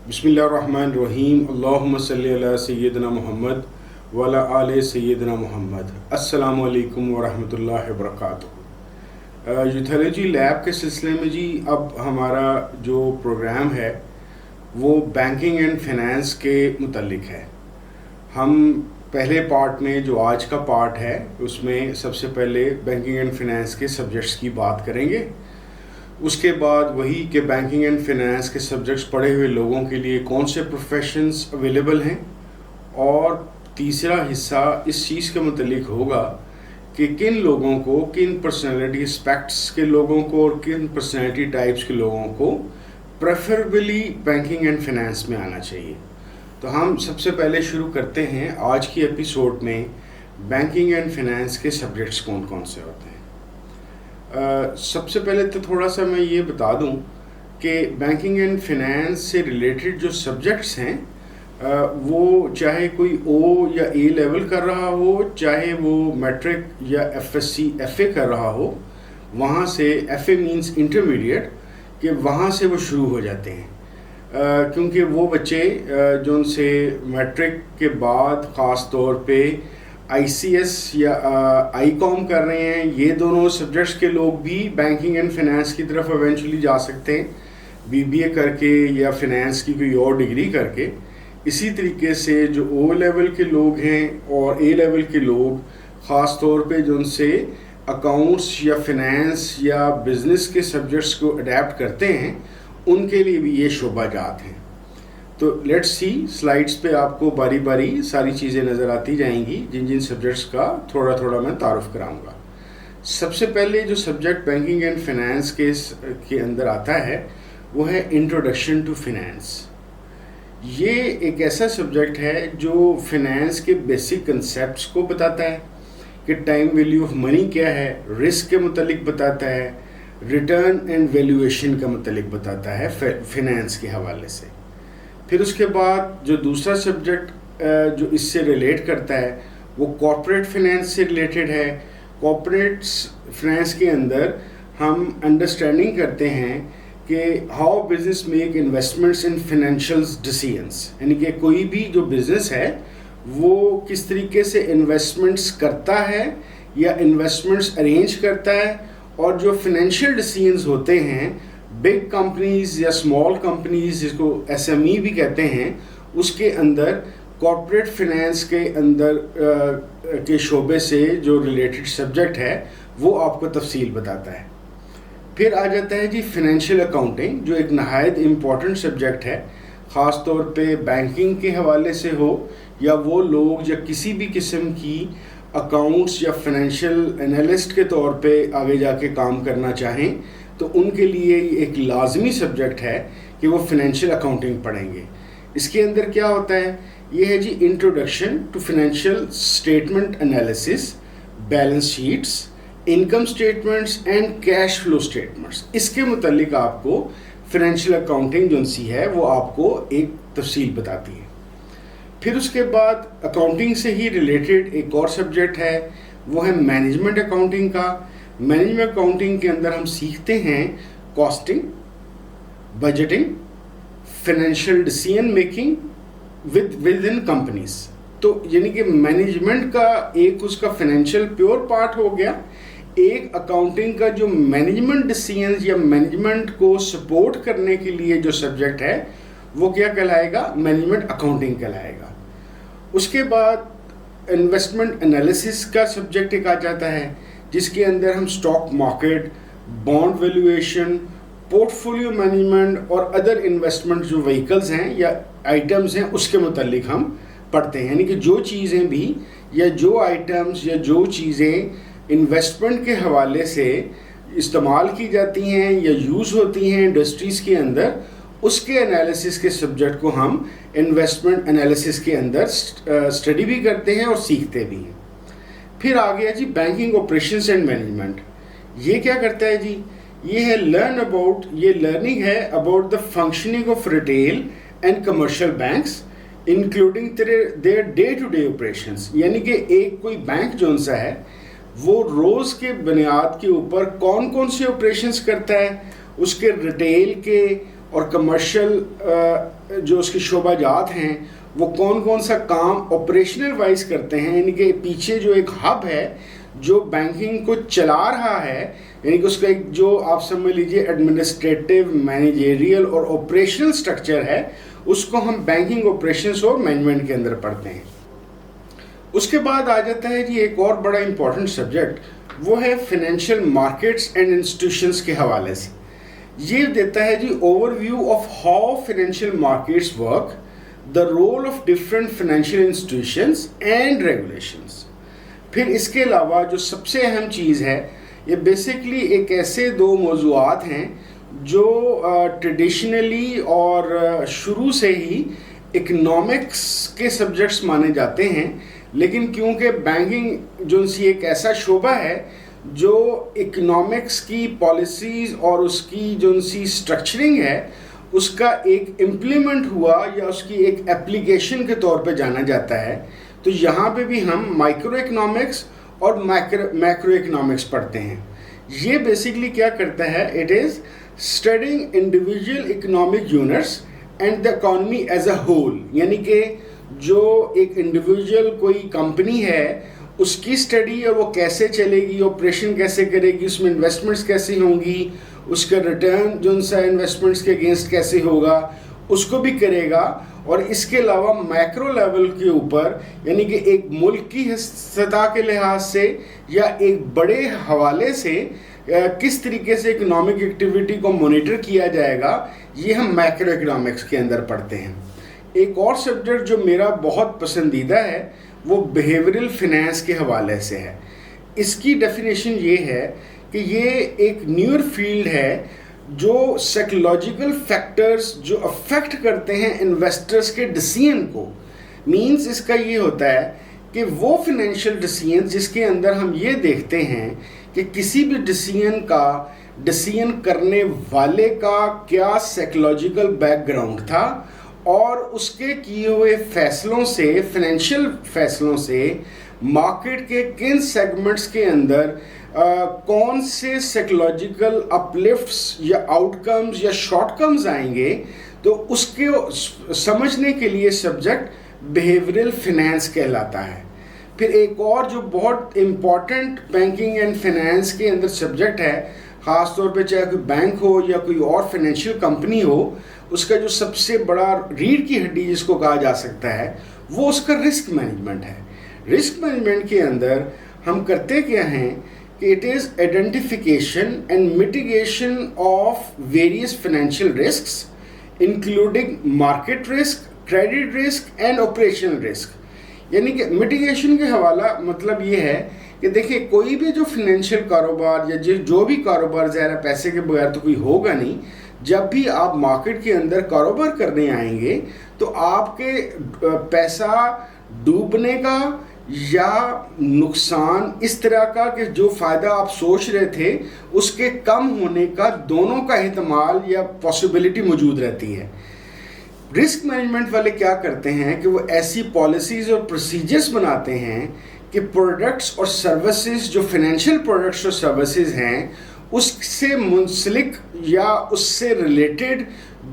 بسم اللہ الرحمن الرحیم اللہم صلی علی سیدنا محمد وعلی آل سیدنا محمد۔ السلام علیکم ورحمۃ اللہ وبرکاتہ۔ یوتھالوجی لیب کے سلسلے میں جی اب ہمارا جو پروگرام ہے وہ بینکنگ اینڈ فنانس کے متعلق ہے۔ ہم پہلے پارٹ میں جو آج کا پارٹ ہے اس میں سب سے پہلے بینکنگ اینڈ فنانس کے سبجیکٹس کی بات کریں گے، اس کے بعد وہی کہ بینکنگ اینڈ فنانس کے سبجیکٹس پڑھے ہوئے لوگوں کے لیے کون سے پروفیشنز اویلیبل ہیں، اور تیسرا حصہ اس چیز کے متعلق ہوگا کہ کن لوگوں کو، کن پرسنالٹی اسپیکٹس کے لوگوں کو اور کن پرسنالٹی ٹائپس کے لوگوں کو پریفریبلی بینکنگ اینڈ فنانس میں آنا چاہیے۔ تو ہم سب سے پہلے شروع کرتے ہیں آج کی ایپیسوڈ میں بینکنگ اینڈ فنانس کے سبجیکٹس کون کون سے ہوتے ہیں۔ سب سے پہلے تو تھوڑا سا میں یہ بتا دوں کہ بینکنگ اینڈ فنانس سے ریلیٹڈ جو سبجیکٹس ہیں وہ چاہے کوئی او یا اے لیول کر رہا ہو، چاہے وہ میٹرک یا F S C F A کر رہا ہو، وہاں سے ایف اے مینس انٹرمیڈیٹ، کہ وہاں سے وہ شروع ہو جاتے ہیں، کیونکہ وہ بچے جو ان سے میٹرک کے بعد خاص طور پہ آئی سی ایس یا آئی کام کر رہے ہیں، یہ دونوں سبجیکٹس کے لوگ بھی بینکنگ اینڈ فنانس کی طرف ایونچولی جا سکتے ہیں، بی بی اے کر کے یا فنانس کی کوئی اور ڈگری کر کے۔ اسی طریقے سے جو او لیول کے لوگ ہیں اور اے لیول کے لوگ، خاص طور پہ جو ان سے اکاؤنٹس یا فنانس یا بزنس کے سبجیکٹس کو اڈیپٹ کرتے ہیں، ان کے لیے بھی یہ شعبہ جات ہیں۔ تو لیٹس سی، سلائڈس پہ آپ کو باری باری ساری چیزیں نظر آتی جائیں گی، جن جن سبجیکٹس کا تھوڑا تھوڑا میں تعارف کراؤں گا۔ سب سے پہلے جو سبجیکٹ بینکنگ اینڈ فنانس کے اندر آتا ہے وہ ہے انٹروڈکشن ٹو فنانس۔ یہ ایک ایسا سبجیکٹ ہے جو فنانس کے بیسک کنسیپٹس کو بتاتا ہے کہ ٹائم ویلیو آف منی کیا ہے، رسک کے متعلق بتاتا ہے، ریٹرن اینڈ ویلیویشن کا متعلق بتاتا ہے فنانس کے حوالے سے۔ پھر اس کے بعد جو دوسرا سبجیکٹ جو اس سے ریلیٹ کرتا ہے وہ کارپوریٹ فنانس سے ریلیٹڈ ہے۔ کارپوریٹ فنانس کے اندر ہم انڈرسٹینڈنگ کرتے ہیں کہ how business make investments in financial decisions, یعنی کہ کوئی بھی جو بزنس ہے وہ کس طریقے سے انویسٹمنٹس کرتا ہے یا انویسٹمنٹس ارینج کرتا ہے، اور جو فائنینشیل ڈیسیژنز ہوتے ہیں بگ کمپنیز یا اسمال کمپنیز، جس کو ایس ایم ای بھی کہتے ہیں، اس کے اندر کارپوریٹ فنانس کے اندر کے شعبے سے جو ریلیٹڈ سبجیکٹ ہے وہ آپ کو تفصیل بتاتا ہے۔ پھر آ جاتا ہے جی فنینشیل اکاؤنٹنگ، جو ایک نہایت امپورٹنٹ سبجیکٹ ہے، خاص طور پہ بینکنگ کے حوالے سے ہو یا وہ لوگ یا کسی بھی قسم کی اکاؤنٹس یا فنینشیل انالسٹ کے طور پہ آگے جا کے کام کرنا چاہیں، تو ان کے لیے ایک لازمی سبجیکٹ ہے کہ وہ فنینشیل اکاؤنٹنگ پڑھیں گے۔ اس کے اندر کیا ہوتا ہے، یہ ہے جی introduction to financial statement analysis, balance sheets, income statements and cash flow statements. اس کے متعلق آپ کو فنینشیل اکاؤنٹنگ جو سی ہے وہ آپ کو ایک تفصیل بتاتی ہے۔ پھر اس کے بعد اکاؤنٹنگ سے ہی ریلیٹڈ ایک اور سبجیکٹ ہے، وہ ہے مینجمنٹ اکاؤنٹنگ کا۔ مینجمنٹ اکاؤنٹنگ کے اندر ہم سیکھتے ہیں costing, budgeting, financial decision making within companies. تو یعنی کہ مینجمنٹ کا ایک اس کا فائنینشیل پیور پارٹ ہو گیا، ایک اکاؤنٹنگ کا جو مینجمنٹ ڈیسیژنز یا مینجمنٹ کو سپورٹ کرنے کے لیے جو سبجیکٹ ہے وہ کیا کہلائے گا، مینجمنٹ اکاؤنٹنگ کہلائے گا۔ اس کے بعد انویسٹمنٹ انالیسس کا سبجیکٹ ایک آ جاتا ہے، جس کے اندر ہم stock market, bond valuation, portfolio management اور ادر انویسٹمنٹ جو وہیکلز ہیں یا آئٹمز ہیں اس کے متعلق ہم پڑھتے ہیں، یعنی کہ جو چیزیں بھی یا جو آئٹمز یا جو چیزیں انویسٹمنٹ کے حوالے سے استعمال کی جاتی ہیں یا یوز ہوتی ہیں انڈسٹریز کے اندر، اس کے انالیسس کے سبجیکٹ کو ہم انویسٹمنٹ انالیسس کے اندر اسٹڈی بھی کرتے ہیں اور سیکھتے بھی ہیں۔ پھر آ گیا جی بینکنگ آپریشنز اینڈ مینجمنٹ۔ یہ کیا کرتا ہے جی، یہ ہے یہ لرننگ ہے about the functioning of retail and commercial banks including their day to day operations, یعنی کہ ایک کوئی بینک جو سا ہے وہ روز کے بنیاد کے اوپر کون کون سے آپریشنز کرتا ہے، اس کے ریٹیل کے اور کمرشل جو اس کے شعبہ جات ہیں وہ کون کون سا کام آپریشنل وائز کرتے ہیں، یعنی کہ پیچھے جو ایک ہب ہے جو بینکنگ کو چلا رہا ہے، یعنی کہ اس کا ایک جو آپ سمجھ لیجئے ایڈمنسٹریٹو، مینیجریل اور آپریشنل سٹرکچر ہے، اس کو ہم بینکنگ آپریشنز اور مینجمنٹ کے اندر پڑھتے ہیں۔ اس کے بعد آ جاتا ہے جی ایک اور بڑا امپورٹنٹ سبجیکٹ، وہ ہے فائنینشیل مارکیٹس اینڈ انسٹیٹیوشنز کے حوالے سے۔ یہ دیتا ہے جی overview of how financial markets work, the role of different financial institutions and regulations. پھر اس کے علاوہ جو سب سے اہم چیز ہے، یہ بیسکلی ایک ایسے دو موضوعات ہیں جو ٹریڈیشنلی اور شروع سے ہی اکنامکس کے سبجیکٹس مانے جاتے ہیں، لیکن کیونکہ بینکنگ جو سی ایک ایسا شعبہ ہے جو اکنامکس کی پالیسیز اور اس کی جو سی اسٹرکچرنگ ہے اس کا ایک امپلیمنٹ ہوا یا اس کی ایک اپلیکیشن کے طور پہ جانا جاتا ہے، تو یہاں پہ بھی ہم مائکرو اکنامکس اور میکرو اکنامکس پڑھتے ہیں۔ یہ بیسکلی کیا کرتا ہے، it is studying individual economic units and the economy as a whole, یعنی کہ جو ایک انڈیویجول کوئی کمپنی ہے اس کی اسٹڈی اور وہ کیسے چلے گی، آپریشن کیسے کرے گی، اس میں انویسٹمنٹس کیسی ہوں گی، اس کا ریٹرن جو سا انویسٹمنٹس کے اگینسٹ کیسے ہوگا، اس کو بھی کرے گا۔ اور اس کے علاوہ میکرو لیول کے اوپر، یعنی کہ ایک ملک کی سطح کے لحاظ سے یا ایک بڑے حوالے سے کس طریقے سے اکنامک ایکٹیویٹی کو مانیٹر کیا جائے گا، یہ ہم میکرو اکنامکس کے اندر پڑھتے ہیں۔ ایک اور سبجیکٹ جو میرا بہت پسندیدہ ہے وہ بیہیورل فائنینس کے حوالے سے ہے۔ اس کی ڈیفینیشن یہ ہے کہ یہ ایک نیور فیلڈ ہے جو سائیکولوجیکل فیکٹرز جو افیکٹ کرتے ہیں انویسٹرز کے ڈیسیژن کو، مینز اس کا یہ ہوتا ہے کہ وہ فائنینشیل ڈیسیژن جس کے اندر ہم یہ دیکھتے ہیں کہ کسی بھی ڈیسیژن کرنے والے کا کیا سائیکولوجیکل بیک گراؤنڈ تھا، اور اس کے کیے ہوئے فیصلوں سے، فائنینشیل فیصلوں سے مارکیٹ کے کن سیگمنٹس کے اندر کون سے سائیکولوجیکل اپلفٹس یا آؤٹ کمز یا شارٹ کمز آئیں گے، تو اس کے سمجھنے کے لیے سبجیکٹ بیہیورل فائنینس کہلاتا ہے۔ پھر ایک اور جو بہت امپورٹنٹ بینکنگ اینڈ فائنینس کے اندر سبجیکٹ ہے، خاص طور پہ چاہے کوئی بینک ہو یا کوئی اور فائنینشیل کمپنی ہو، اس کا جو سب سے بڑا ریڑھ کی ہڈی جس کو کہا جا سکتا ہے وہ اس کا رسک مینجمنٹ ہے۔ رسک مینجمنٹ کے اندر ہم کرتے کیا ہیں کہ it is identification and mitigation of various financial risks including market risk, credit risk and operational risk. یعنی کہ میٹیگیشن کے حوالہ مطلب یہ ہے کہ دیکھیں کوئی بھی جو فائنینشیل کاروبار یا جو بھی کاروبار ظاہر پیسے کے بغیر تو کوئی ہوگا نہیں، جب بھی آپ مارکیٹ کے اندر کاروبار کرنے آئیں گے تو آپ کے پیسہ ڈوبنے کا یا نقصان اس طرح کا کہ جو فائدہ آپ سوچ رہے تھے اس کے کم ہونے کا دونوں کا احتمال یا پاسبلٹی موجود رہتی ہے۔ رسک مینجمنٹ والے کیا کرتے ہیں کہ وہ ایسی پالیسیز اور پروسیجرز بناتے ہیں کہ پروڈکٹس اور سروسز جو فائنینشیل پروڈکٹس اور سروسز ہیں اس سے منسلک یا اس سے ریلیٹڈ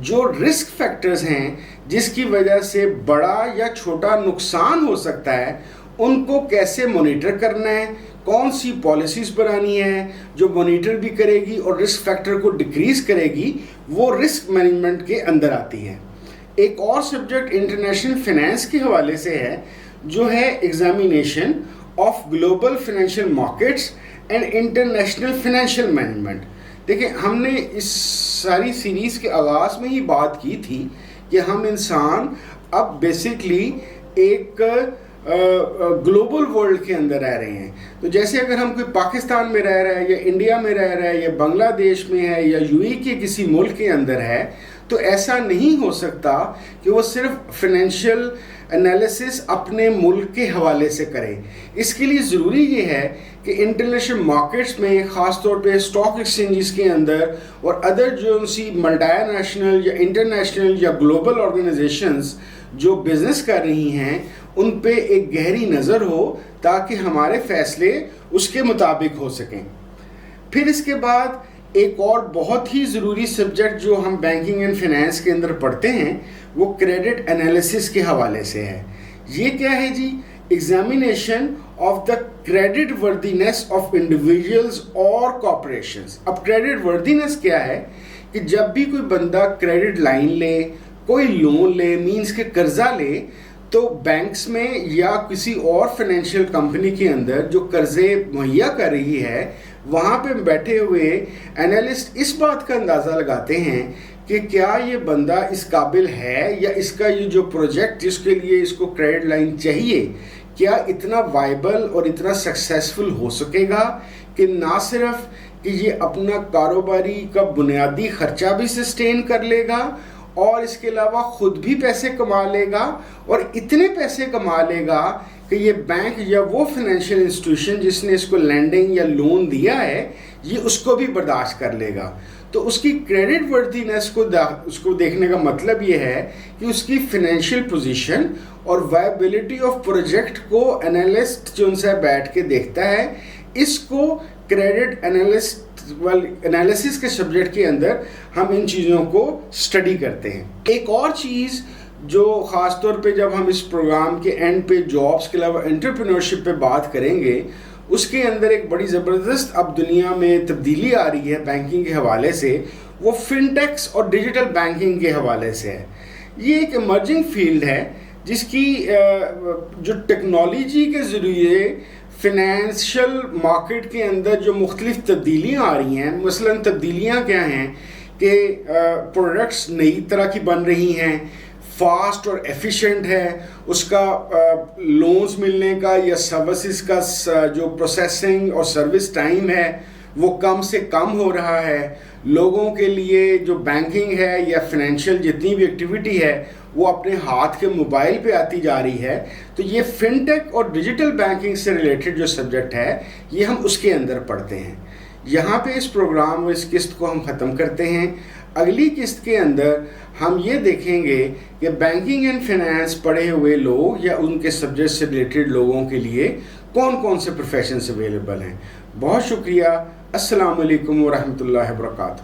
جو رسک فیکٹرز ہیں جس کی وجہ سے بڑا یا چھوٹا نقصان ہو سکتا ہے، ان کو کیسے مانیٹر کرنا ہے، کون سی پالیسیز بنانی ہے جو مانیٹر بھی کرے گی اور رسک فیکٹر کو ڈکریز کرے گی، وہ رسک مینجمنٹ کے اندر آتی ہے۔ ایک اور سبجیکٹ انٹرنیشنل فائنینس کے حوالے سے ہے جو ہے examination of global financial markets and international financial management. دیکھیں ہم نے اس ساری سیریز کے آغاز میں ہی بات کی تھی کہ ہم انسان اب بیسکلی ایک گلوبل ورلڈ کے اندر رہ رہے ہیں۔ تو جیسے اگر ہم کوئی پاکستان میں رہ رہا ہے یا انڈیا میں رہ رہا ہے یا بنگلہ دیش میں ہے یا یو اے کے کسی ملک کے اندر ہے، تو ایسا نہیں ہو سکتا کہ وہ صرف فائنینشیل انالیسس اپنے ملک کے حوالے سے کرے۔ اس کے لیے ضروری یہ ہے کہ انٹرنیشنل مارکیٹس میں خاص طور پہ اسٹاک ایکسچینجز کے اندر اور ادر جو سی ملٹی نیشنل یا انٹرنیشنل یا گلوبل آرگنائزیشنز جو بزنس کر رہی ہیں ان پہ ایک گہری نظر ہو تاکہ ہمارے فیصلے اس کے مطابق ہو سکیں۔ پھر اس کے بعد ایک اور بہت ہی ضروری سبجیکٹ جو ہم بینکنگ اینڈ فائنینس کے اندر پڑھتے ہیں وہ کریڈٹ انالیسس کے حوالے سے ہے. یہ کیا ہے جی؟ Examination of the credit worthiness of individuals اور کارپوریشنز. اب کریڈٹ وردینس کیا ہے کہ جب بھی کوئی بندہ کریڈٹ لائن لے، کوئی لون لے، مینس کہ قرضہ لے، تو بینکس میں یا کسی اور فائنینشیل کمپنی کے اندر جو قرضے مہیا کر رہی ہے، وہاں پہ بیٹھے ہوئے انالسٹ اس بات کا اندازہ لگاتے ہیں کہ کیا یہ بندہ اس قابل ہے، یا اس کا یہ جو پروجیکٹ جس کے لیے اس کو کریڈٹ لائن چاہیے کیا اتنا وائبل اور اتنا سکسیسفل ہو سکے گا کہ نہ صرف کہ یہ اپنا کاروباری کا بنیادی خرچہ بھی سسٹین کر لے گا اور اس کے علاوہ خود بھی پیسے کما لے گا، اور اتنے پیسے کما لے گا کہ یہ بینک یا وہ فائنینشیل انسٹیٹیوشن جس نے اس کو لینڈنگ یا لون دیا ہے یہ اس کو بھی برداشت کر لے گا. تو اس کی کریڈٹ وردینس کو دیکھنے کا مطلب یہ ہے کہ اس کی فائنینشیل پوزیشن اور وائبلٹی آف پروجیکٹ کو انالسٹ جو ان سے بیٹھ کے دیکھتا ہے. اس کو کریڈٹ انالیسس کے سبجیکٹ کے اندر ہم ان چیزوں کو اسٹڈی کرتے ہیں. ایک اور چیز جو خاص طور پہ جب ہم اس پروگرام کے اینڈ پہ جابس کے علاوہ انٹرپرینورشپ پہ بات کریں گے، اس کے اندر ایک بڑی زبردست اب دنیا میں تبدیلی آ رہی ہے بینکنگ کے حوالے سے، وہ فن ٹیکس اور ڈیجیٹل بینکنگ کے حوالے سے ہے. یہ ایک ایمرجنگ فیلڈ ہے جس کی جو ٹیکنالوجی کے ذریعے فائنینشیل مارکیٹ کے اندر جو مختلف تبدیلیاں آ رہی ہیں. مثلا تبدیلیاں کیا ہیں کہ پروڈکٹس نئی طرح کی بن رہی ہیں، فاسٹ اور ایفیشینٹ ہے، اس کا لونز ملنے کا یا سروسز کا جو پروسیسنگ اور سروس ٹائم ہے وہ کم سے کم ہو رہا ہے. لوگوں کے لیے جو بینکنگ ہے یا فائنینشیل جتنی بھی ایکٹیویٹی ہے وہ اپنے ہاتھ کے موبائل پہ آتی جا رہی ہے. تو یہ فن ٹیک اور ڈیجیٹل بینکنگ سے ریلیٹڈ جو سبجیکٹ ہے یہ ہم اس کے اندر پڑھتے ہیں. یہاں پہ اس پروگرام اور اس قسط کو ہم ختم کرتے ہیں. اگلی قسط کے اندر ہم یہ دیکھیں گے کہ بینکنگ اینڈ فائنینس پڑھے ہوئے لوگ یا ان کے سبجیکٹ سے ریلیٹڈ لوگوں کے لیے کون کون سے پروفیشنز اویلیبل ہیں. بہت شکریہ. السلام علیکم ورحمۃ اللہ وبرکاتہ.